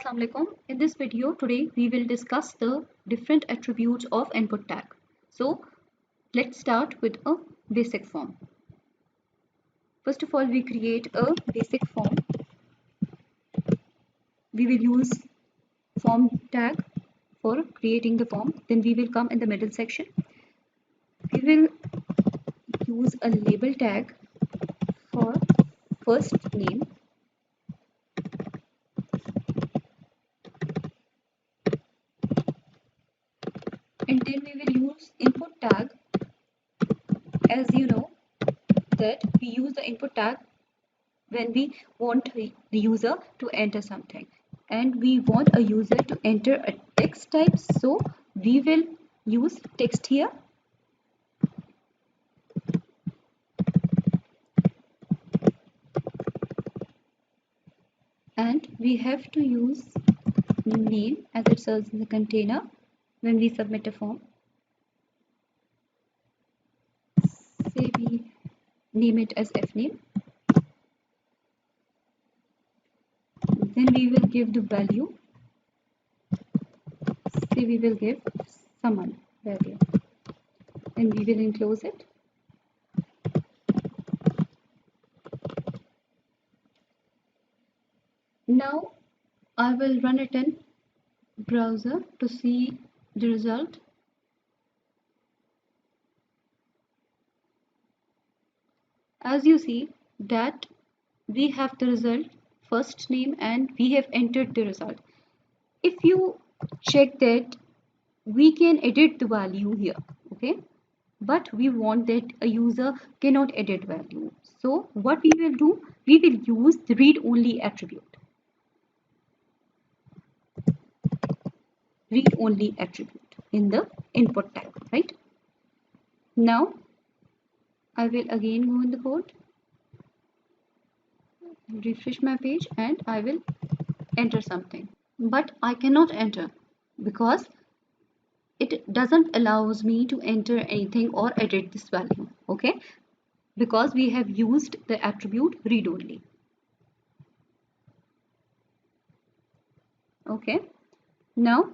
Assalamualaikum. In this video today we will discuss the different attributes of input tag. So let's start with a basic form. First of all, we create a basic form. We will use form tag for creating the form. Then we will come in the middle section. We will use a label tag for first name. And then we will use input tag. As you know that we use the input tag when we want the user to enter something, and we want a user to enter a text type, so we will use text here. And we have to use name as it serves in the container when we submit a form. Say we name it as fname. Then we will give the value. Say we will give someone value, and we will enclose it. Now I will run it in browser to see the result. As you see that we have the result first name and we have entered the result. If you check that we can edit the value here, okay, but we want that a user cannot edit value. So what we will do, we will use the read only attribute. Read only attribute in the input tag, right? Now I will again go in the code, refresh my page, and I will enter something, but I cannot enter because it doesn't allows me to enter anything or edit this value, okay, because we have used the attribute read only. Okay, now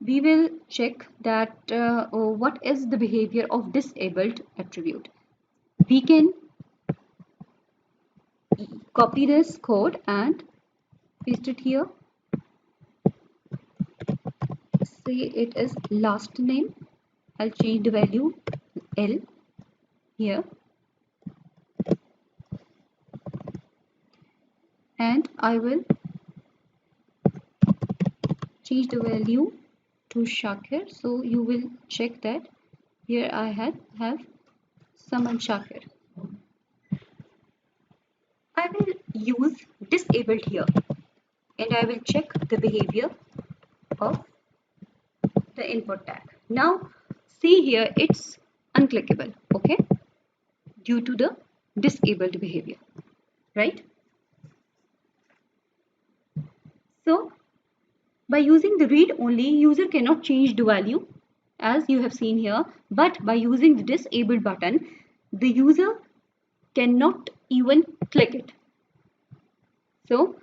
we will check that what is the behavior of disabled attribute. We can copy this code and paste it here. Say it is last name. I'll change the value L here, and I will change the value to Shakir. So you will check that here I have someone Shakir. I will use disabled here, and I will check the behavior of the input tag. Now see here it's unclickable, okay, due to the disabled behavior, right? So by using the read only, user cannot change the value as you have seen here, but by using the disabled button, the user cannot even click it. So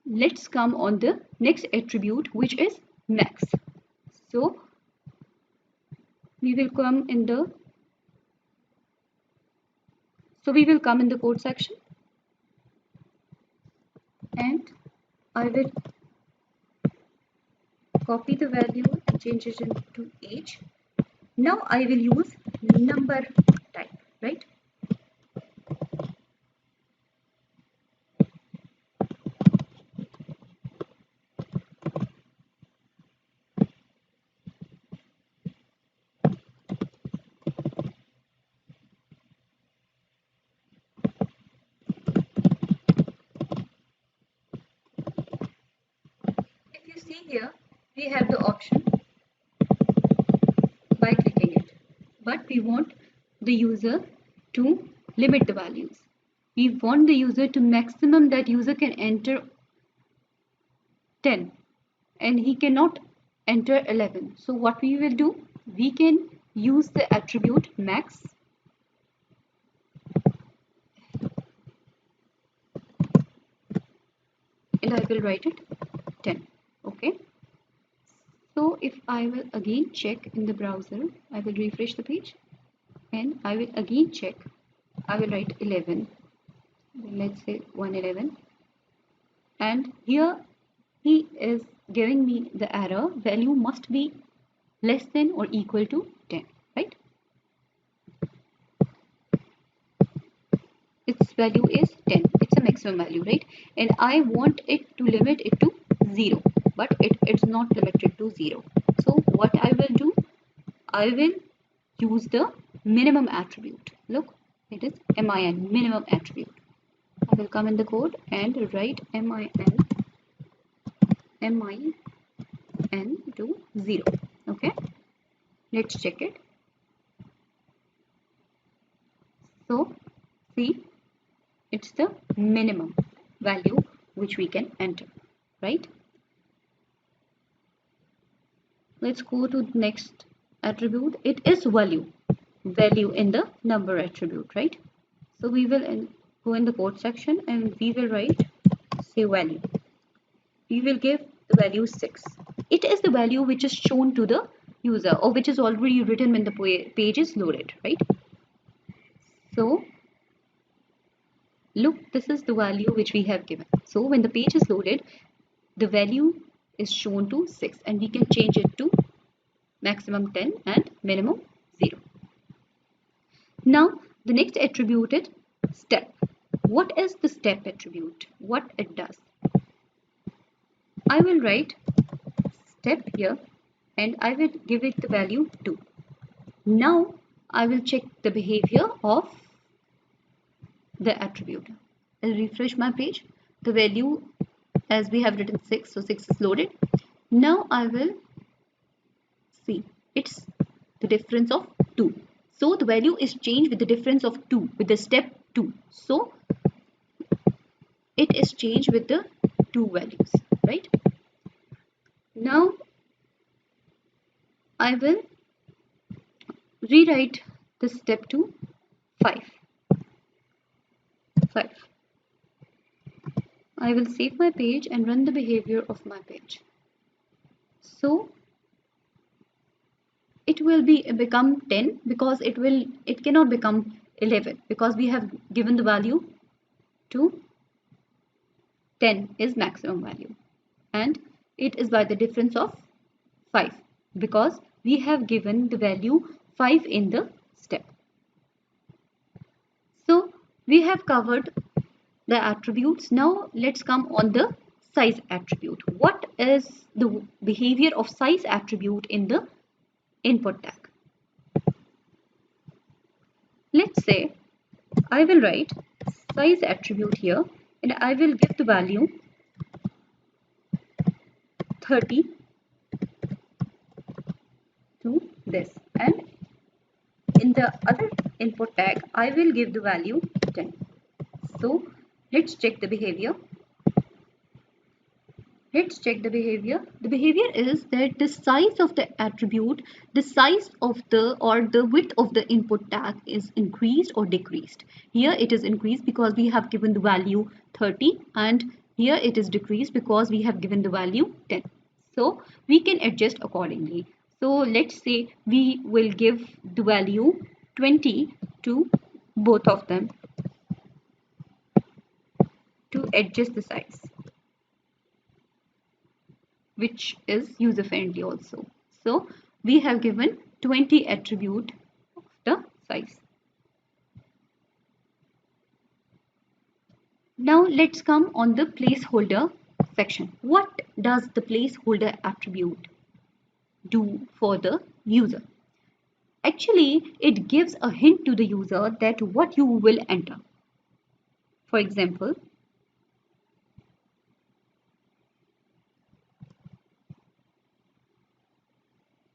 let's come on the next attribute, which is max. So we will come in the code section, and I will copy the value and change it into age. Now I will use number type, right? If you see here, we have the option by clicking it, but we want the user to limit the values. We want the user to maximum that user can enter 10 and he cannot enter 11. So what we will do, we can use the attribute max, and I will write it 10. Okay. So if I will again check in the browser, I will refresh the page and I will again check. I will write 11. Let's say 111. And here he is giving me the error value must be less than or equal to 10, right? Its value is 10. It's a maximum value, right? And I want it to limit it to 0, but it's not limited to 0. So what I will do, I will use the minimum attribute. Look, it is min, minimum attribute. I will come in the code and write min to 0. Okay, let's check it. So see, it's the minimum value which we can enter, right? Let's go to the next attribute. It is value in the number attribute, right? So we will go in the code section and we will write say value. We will give the value 6. It is the value which is shown to the user or which is already written when the page is loaded, right? So look, this is the value which we have given. So when the page is loaded, the value is shown to 6 and we can change it to maximum 10 and minimum 0. Now the next attribute is step. What is the step attribute? What it does? I will write step here and I will give it the value 2. Now I will check the behavior of the attribute. I'll refresh my page. The value as we have written 6, so 6 is loaded. Now I will see it's the difference of 2. So the value is changed with the difference of 2 with the step 2. So it is changed with the 2 values, right? Now I will rewrite the step to 5. I will save my page and run the behavior of my page. So it will become 10 because it cannot become 11 because we have given the value to 10 is maximum value and it is by the difference of 5 because we have given the value 5 in the step. So we have covered the attributes. Now let's come on the size attribute. What is the behavior of size attribute in the input tag? Let's say I will write size attribute here and I will give the value 30 to this, and in the other input tag I will give the value 10. So let's check the behavior. Let's check the behavior. The behavior is that the size of the attribute, the size of the or the width of the input tag is increased or decreased. Here it is increased because we have given the value 30 and here it is decreased because we have given the value 10. So we can adjust accordingly. So let's say we will give the value 20 to both of them to adjust the size, which is user friendly also. So we have given 20 attribute of the size. Now let's come on the placeholder section. What does the placeholder attribute do for the user? Actually, it gives a hint to the user that what you will enter. For example,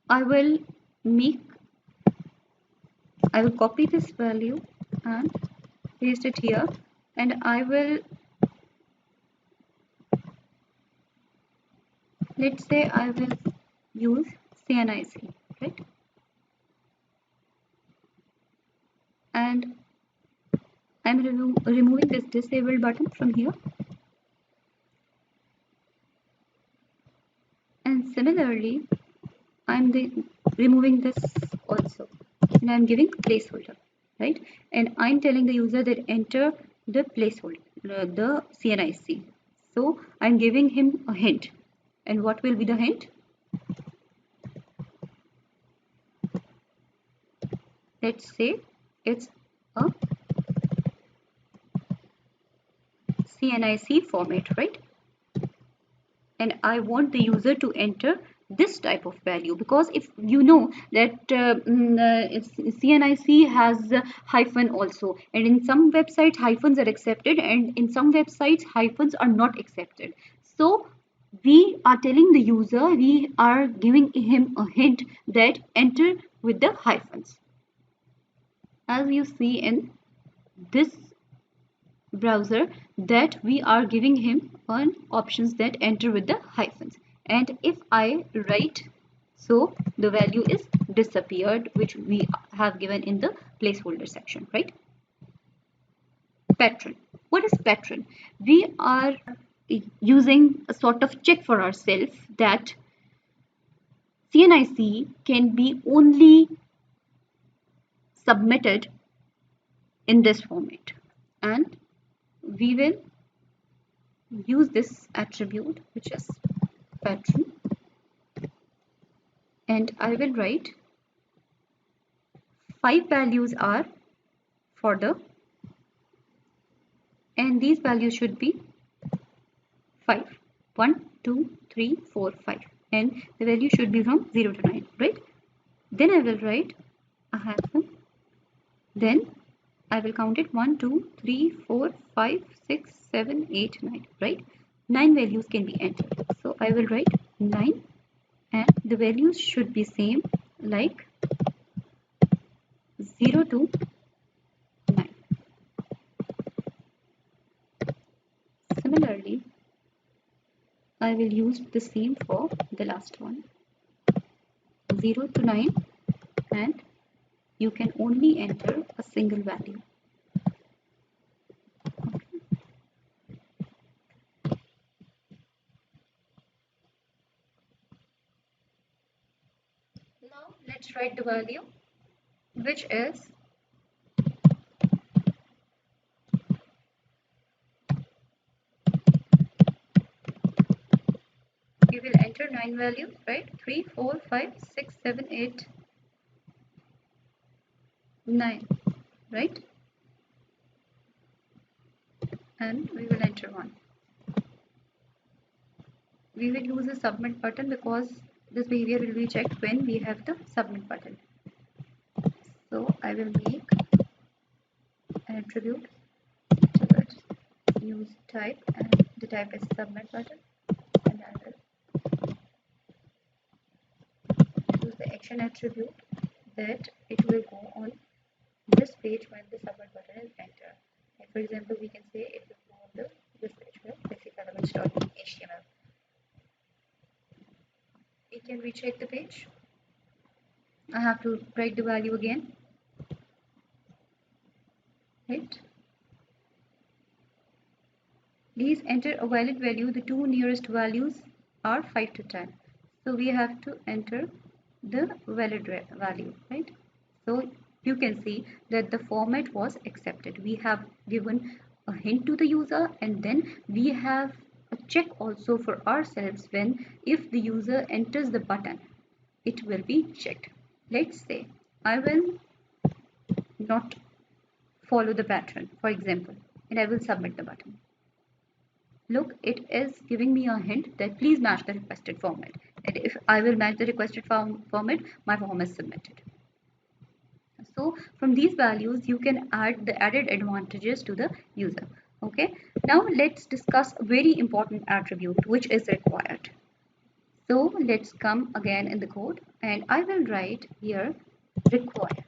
I will copy this value and paste it here, and I will, let's say I will use CNIC, right? And I'm removing this disable button from here. similarly, removing this also, and I'm giving placeholder, right? And I'm telling the user that enter the placeholder, the CNIC. So I'm giving him a hint. And what will be the hint? Let's say it's a CNIC format, right? And I want the user to enter this type of value, because if you know that CNIC has hyphen also, and in some websites hyphens are accepted and in some websites hyphens are not accepted. So we are telling the user, we are giving him a hint that enter with the hyphens. As you see in this browser, that we are giving him on options that enter with the hyphens. And if I write, so the value is disappeared, which we have given in the placeholder section, right? Patron. What is patron? We are using a sort of check for ourselves that CNIC can be only submitted in this format, and we will use this attribute, which is patron, and I will write 5 values are for the, and these values should be 5, 1, 2, 3, 4, 5, and the value should be from 0 to 9, right? Then I will write a hyphen, then I will count it 1, 2, 3, 4, 5, 6, 7, 8, 9, right? 9 values can be entered. So I will write 9, and the values should be same like 0 to 9. Similarly, I will use the same for the last one, 0 to 9, and you can only enter a single value. Now let's write the value, which is you will enter 9 values, right? 3, 4, 5, 6, 7, 8, 9, right? And we will enter 1. We will use a submit button because this behavior will be checked when we have the submit button. So I will make an attribute to it, use type, and the type is submit button, and I will use the action attribute that it will go on this page when the submit button is entered. Like for example, we can say it will go on this page where basicelements.html. We can recheck the page. I have to write the value again, right? Please enter a valid value. The two nearest values are 5 to 10. So we have to enter the valid value, right? So you can see that the format was accepted. We have given a hint to the user, and then we have a check also for ourselves when if the user enters the button, it will be checked. Let's say I will not follow the pattern, for example, and I will submit the button. Look, it is giving me a hint that please match the requested format. And if I will match the requested format, my form is submitted. So from these values, you can add the added advantages to the user. Okay. Now let's discuss a very important attribute which is required. So let's come again in the code, and I will write here required.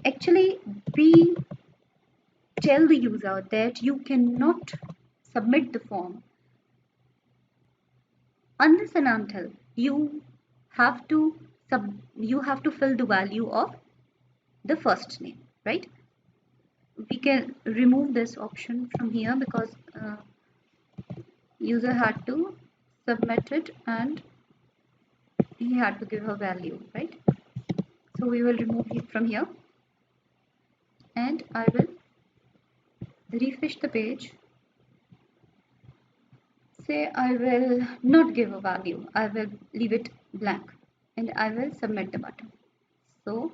Actually, we tell the user that you cannot submit the form unless and until you have to fill the value of the first name, right? We can remove this option from here because user had to submitted and he had to give a value, right? So we will remove it from here and I will refresh the page. Say I will not give a value, I will leave it blank and I will submit the button. So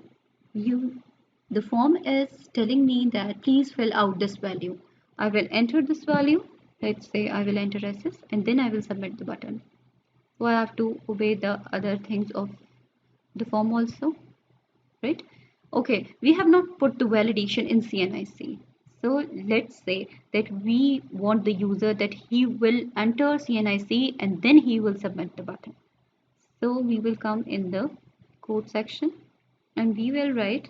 the form is telling me that please fill out this value. I will enter this value. Let's say I will enter SS and then I will submit the button. So I have to obey the other things of the form also, right? Okay, we have not put the validation in CNIC. So let's say that we want the user that he will enter CNIC and then he will submit the button. So we will come in the code section and we will write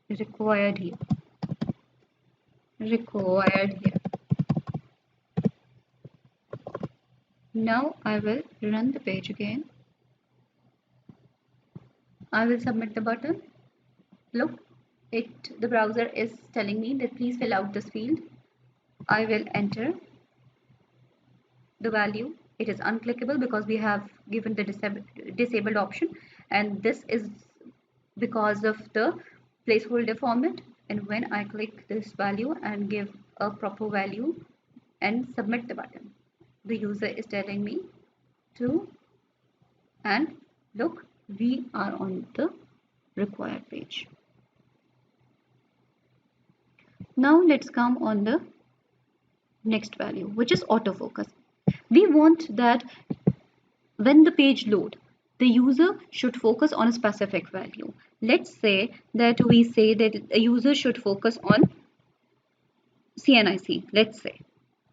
required here. Required here. Now I will run the page again. I will submit the button. Look, the browser is telling me that please fill out this field. I will enter the value. It is unclickable because we have given the disabled option, and this is because of the placeholder format. And when I click this value and give a proper value and submit the button, the user is telling me to, and look, we are on the required page. Now let's come on the next value, which is autofocus. We want that when the page load, the user should focus on a specific value. Let's say that we say that a user should focus on CNIC, let's say.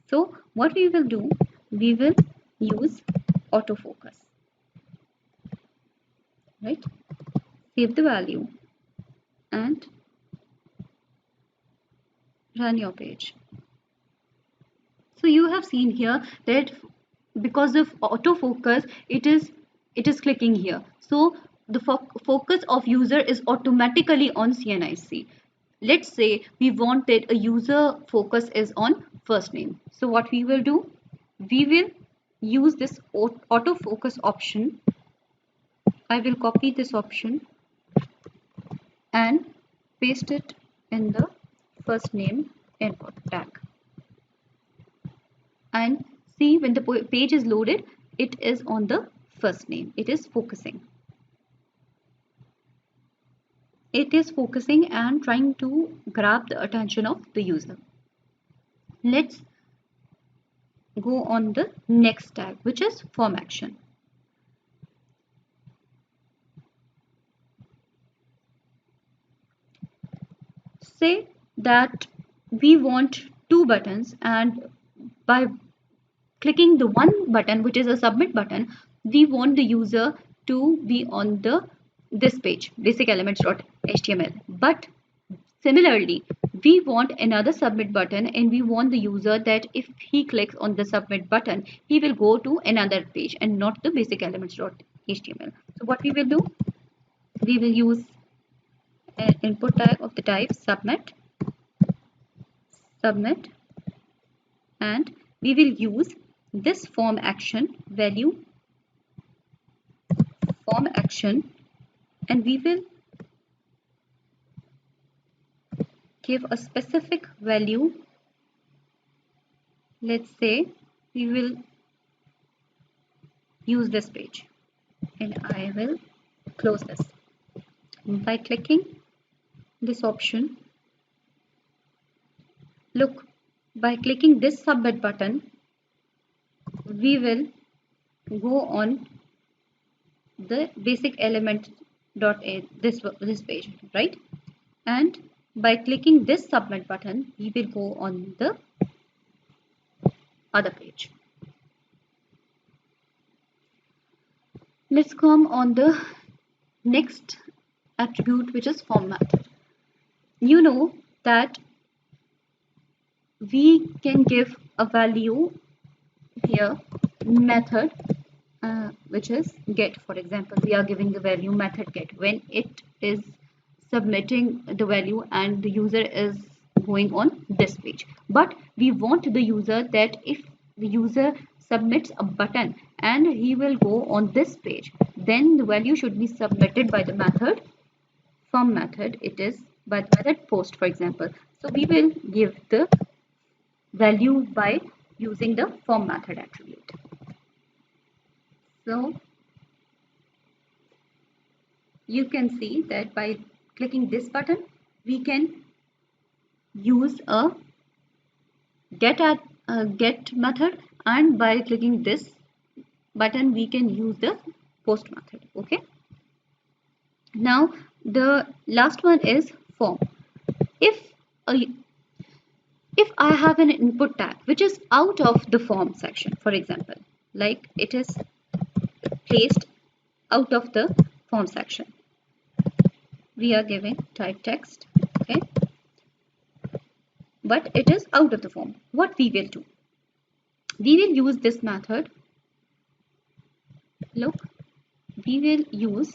So what we will do, we will use autofocus, right? Save the value and run your page. So you have seen here that because of autofocus, it is clicking here. So the focus of user is automatically on CNIC. Let's say we want that a user focus is on first name. So what we will do, we will use this autofocus option. I will copy this option and paste it in the first name input tag. And see, when the page is loaded, it is on the first name. It is focusing. It is focusing and trying to grab the attention of the user. Let's go on the next tag, which is form action. Say that we want two buttons, and by clicking the one button, which is a submit button, we want the user to be on this page, basic elements.html. But similarly, we want another submit button, and we want the user that if he clicks on the submit button, he will go to another page and not the basic elements.html. So what we will do, we will use an input tag of the type submit, and we will use this form action value, form action, and we will give a specific value. Let's say we will use this page, and I will close this by clicking this option. Look, by clicking this submit button, we will go on the basic element this page, right? And by clicking this submit button, we will go on the other page. Let's come on the next attribute, which is form method. You know that we can give a value here, method, which is get. For example, we are giving the value method get when it is submitting the value and the user is going on this page. But we want the user that if the user submits a button and he will go on this page, then the value should be submitted by the method from method, it is by the method post, for example. So we will give the value by using the form method attribute. So you can see that by clicking this button we can use a get method, and by clicking this button we can use the post method. Okay, now the last one is form. If a, if I have an input tag which is out of the form section, for example, like it is placed out of the form section, we are giving type text, okay, but it is out of the form. What we will do, we will use this method. Look, we will use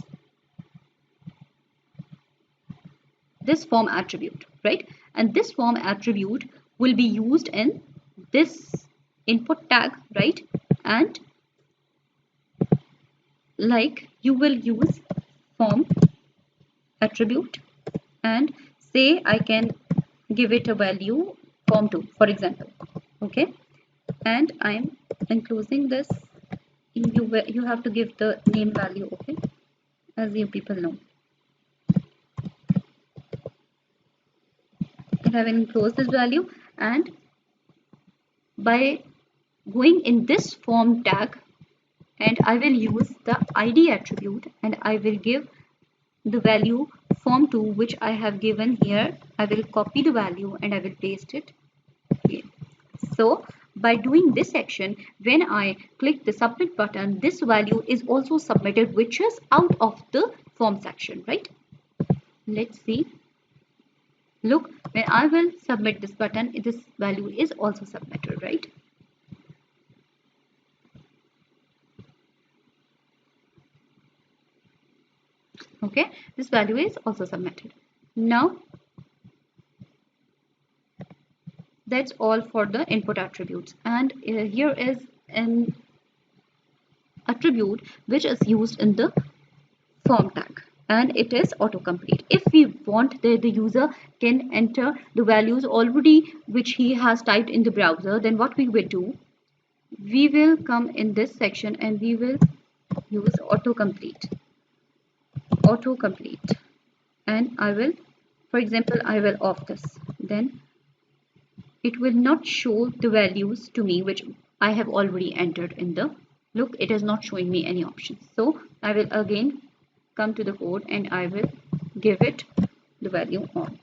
this form attribute, right? And this form attribute will be used in this input tag, right? And like you will use form attribute and say I can give it a value form2, for example, okay? And I'm enclosing this. You have to give the name value, okay? As you people know, I have enclosed this value, and by going in this form tag, and I will use the ID attribute and I will give the value form2 which I have given here. I will copy the value and I will paste it here. So by doing this action, when I click the submit button, this value is also submitted which is out of the form section, right? Let's see. Look, when I will submit this button, this value is also submitted, right? Okay, this value is also submitted. Now that's all for the input attributes, and here is an attribute which is used in the form tag, and it is autocomplete. If we want that the user can enter the values already which he has typed in the browser, then what we will do, we will come in this section and we will use autocomplete, and I will, for example, I will off this, then it will not show the values to me which I have already entered in the, look, it is not showing me any options. So I will again come to the code and I will give it the value on.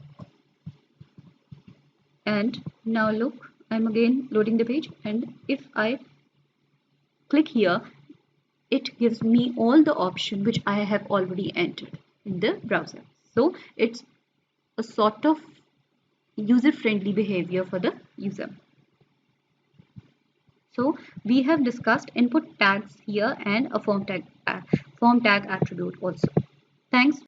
And now look, I'm again loading the page, and if I click here, it gives me all the options which I have already entered in the browser. So it's a sort of user-friendly behavior for the user. So we have discussed input tags here and a form tag attribute also. Thanks.